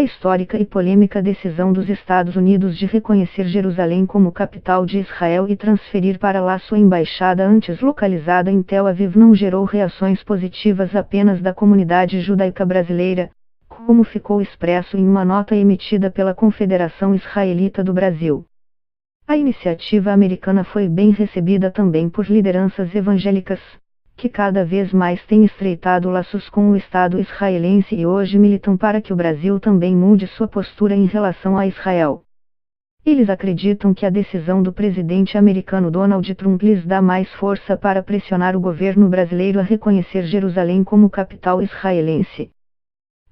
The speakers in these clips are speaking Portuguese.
A histórica e polêmica decisão dos Estados Unidos de reconhecer Jerusalém como capital de Israel e transferir para lá sua embaixada antes localizada em Tel Aviv não gerou reações positivas apenas da comunidade judaica brasileira, como ficou expresso em uma nota emitida pela Confederação Israelita do Brasil. A iniciativa americana foi bem recebida também por lideranças evangélicas, que cada vez mais têm estreitado laços com o Estado israelense e hoje militam para que o Brasil também mude sua postura em relação a Israel. Eles acreditam que a decisão do presidente americano Donald Trump lhes dá mais força para pressionar o governo brasileiro a reconhecer Jerusalém como capital israelense.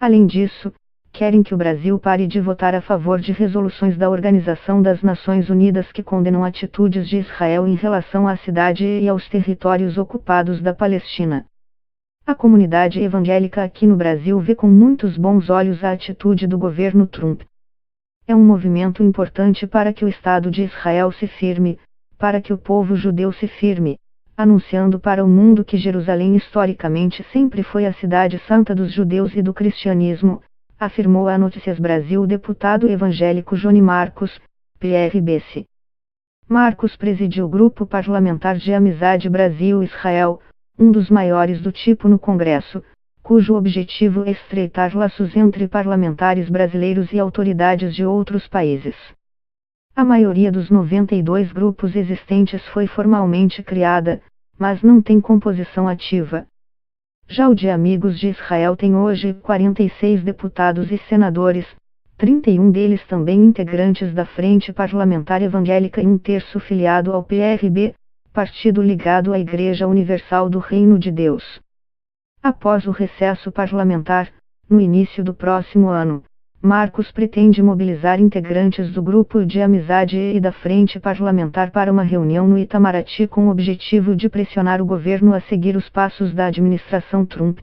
Além disso, querem que o Brasil pare de votar a favor de resoluções da Organização das Nações Unidas que condenam atitudes de Israel em relação à cidade e aos territórios ocupados da Palestina. A comunidade evangélica aqui no Brasil vê com muitos bons olhos a atitude do governo Trump. É um movimento importante para que o Estado de Israel se firme, para que o povo judeu se firme, anunciando para o mundo que Jerusalém historicamente sempre foi a cidade santa dos judeus e do cristianismo, afirmou a Notícias Brasil o deputado evangélico Johnny Marcos, PRBC. Marcos presidiu o Grupo Parlamentar de Amizade Brasil-Israel, um dos maiores do tipo no Congresso, cujo objetivo é estreitar laços entre parlamentares brasileiros e autoridades de outros países. A maioria dos 92 grupos existentes foi formalmente criada, mas não tem composição ativa. Já o de Amigos de Israel tem hoje 46 deputados e senadores, 31 deles também integrantes da Frente Parlamentar Evangélica e um terço filiado ao PRB, partido ligado à Igreja Universal do Reino de Deus. Após o recesso parlamentar, no início do próximo ano, Marcos pretende mobilizar integrantes do Grupo de Amizade e da Frente Parlamentar para uma reunião no Itamaraty com o objetivo de pressionar o governo a seguir os passos da administração Trump.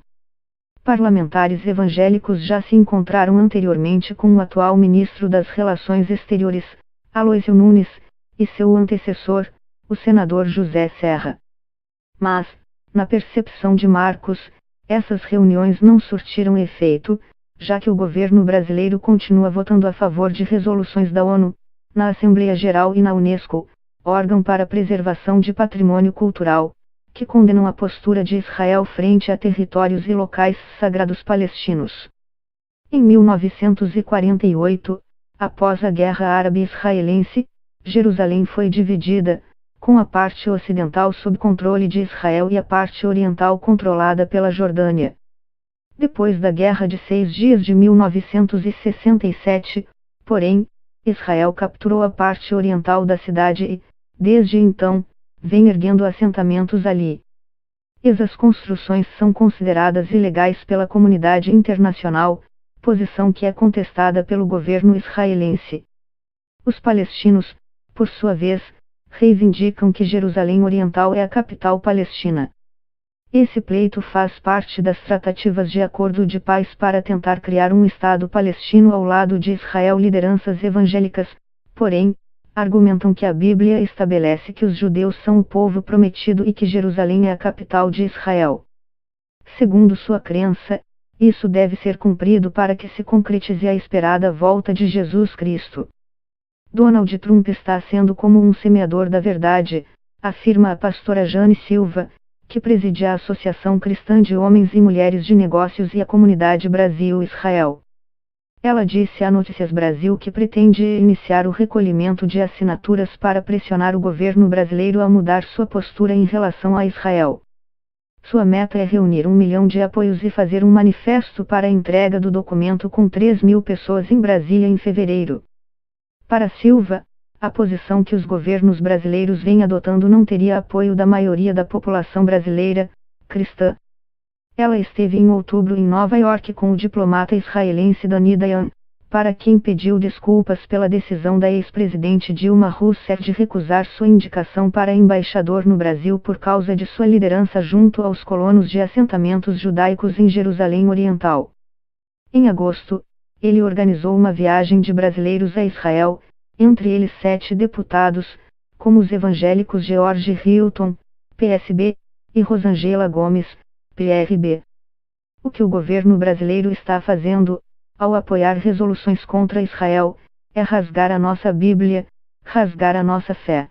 Parlamentares evangélicos já se encontraram anteriormente com o atual ministro das Relações Exteriores, Aloysio Nunes, e seu antecessor, o senador José Serra. Mas, na percepção de Marcos, essas reuniões não surtiram efeito, já que o governo brasileiro continua votando a favor de resoluções da ONU, na Assembleia Geral e na Unesco, órgão para a preservação de patrimônio cultural, que condenam a postura de Israel frente a territórios e locais sagrados palestinos. Em 1948, após a Guerra Árabe-Israelense, Jerusalém foi dividida, com a parte ocidental sob controle de Israel e a parte oriental controlada pela Jordânia. Depois da Guerra de 6 Dias de 1967, porém, Israel capturou a parte oriental da cidade e, desde então, vem erguendo assentamentos ali. Essas construções são consideradas ilegais pela comunidade internacional, posição que é contestada pelo governo israelense. Os palestinos, por sua vez, reivindicam que Jerusalém Oriental é a capital palestina. Esse pleito faz parte das tratativas de acordo de paz para tentar criar um Estado palestino ao lado de Israel. Lideranças evangélicas, porém, argumentam que a Bíblia estabelece que os judeus são o povo prometido e que Jerusalém é a capital de Israel. Segundo sua crença, isso deve ser cumprido para que se concretize a esperada volta de Jesus Cristo. Donald Trump está sendo como um semeador da verdade, afirma a pastora Jane Silva, que preside a Associação Cristã de Homens e Mulheres de Negócios e a Comunidade Brasil-Israel. Ela disse à Notícias Brasil que pretende iniciar o recolhimento de assinaturas para pressionar o governo brasileiro a mudar sua postura em relação a Israel. Sua meta é reunir 1 milhão de apoios e fazer um manifesto para a entrega do documento com 3.000 pessoas em Brasília em fevereiro. Para Silva, a posição que os governos brasileiros vêm adotando não teria apoio da maioria da população brasileira, cristã. Ela esteve em outubro em Nova York com o diplomata israelense Dani Dayan, para quem pediu desculpas pela decisão da ex-presidente Dilma Rousseff de recusar sua indicação para embaixador no Brasil por causa de sua liderança junto aos colonos de assentamentos judaicos em Jerusalém Oriental. Em agosto, ele organizou uma viagem de brasileiros a Israel, entre eles 7 deputados, como os evangélicos George Hilton, PSB, e Rosângela Gomes, PRB. O que o governo brasileiro está fazendo, ao apoiar resoluções contra Israel, é rasgar a nossa Bíblia, rasgar a nossa fé.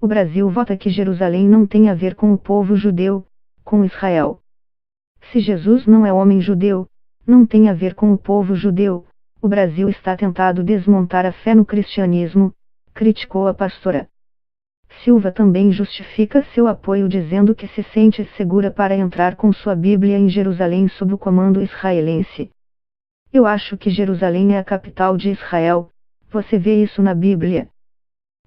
O Brasil vota que Jerusalém não tem a ver com o povo judeu, com Israel. Se Jesus não é homem judeu, não tem a ver com o povo judeu, o Brasil está tentado desmontar a fé no cristianismo, criticou a pastora. Silva também justifica seu apoio dizendo que se sente segura para entrar com sua Bíblia em Jerusalém sob o comando israelense. Eu acho que Jerusalém é a capital de Israel, você vê isso na Bíblia.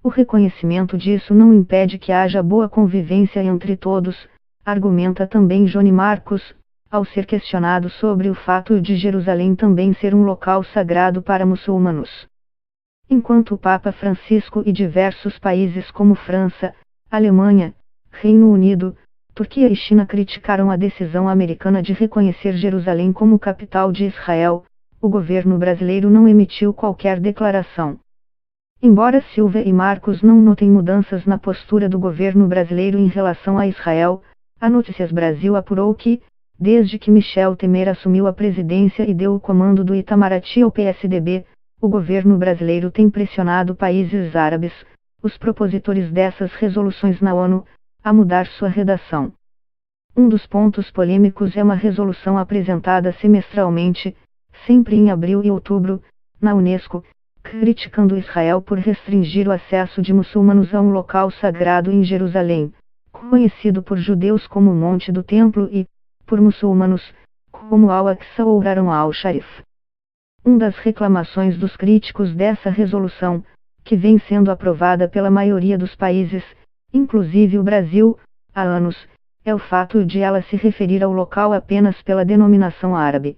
O reconhecimento disso não impede que haja boa convivência entre todos, argumenta também Johnny Marcos, ao ser questionado sobre o fato de Jerusalém também ser um local sagrado para muçulmanos. Enquanto o Papa Francisco e diversos países como França, Alemanha, Reino Unido, Turquia e China criticaram a decisão americana de reconhecer Jerusalém como capital de Israel, o governo brasileiro não emitiu qualquer declaração. Embora Silva e Marcos não notem mudanças na postura do governo brasileiro em relação a Israel, a Notícias Brasil apurou que, desde que Michel Temer assumiu a presidência e deu o comando do Itamaraty ao PSDB, o governo brasileiro tem pressionado países árabes, os propositores dessas resoluções na ONU, a mudar sua redação. Um dos pontos polêmicos é uma resolução apresentada semestralmente, sempre em abril e outubro, na Unesco, criticando Israel por restringir o acesso de muçulmanos a um local sagrado em Jerusalém, conhecido por judeus como Monte do Templo e, por muçulmanos, como Al-Aqsa ou Haram al-Sharif. Uma das reclamações dos críticos dessa resolução, que vem sendo aprovada pela maioria dos países, inclusive o Brasil, há anos, é o fato de ela se referir ao local apenas pela denominação árabe.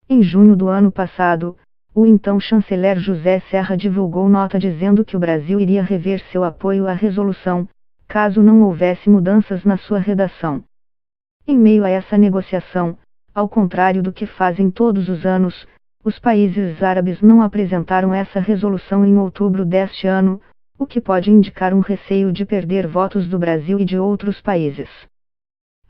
Em junho do ano passado, o então chanceler José Serra divulgou nota dizendo que o Brasil iria rever seu apoio à resolução, caso não houvesse mudanças na sua redação. Em meio a essa negociação, ao contrário do que fazem todos os anos, os países árabes não apresentaram essa resolução em outubro deste ano, o que pode indicar um receio de perder votos do Brasil e de outros países.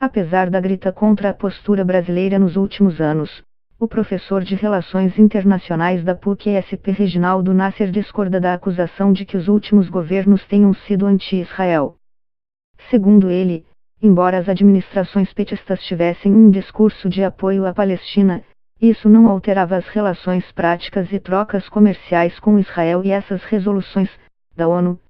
Apesar da grita contra a postura brasileira nos últimos anos, o professor de Relações Internacionais da PUC-SP Reginaldo Nasser discorda da acusação de que os últimos governos tenham sido anti-Israel. Segundo ele, embora as administrações petistas tivessem um discurso de apoio à Palestina, isso não alterava as relações práticas e trocas comerciais com Israel e essas resoluções, da ONU,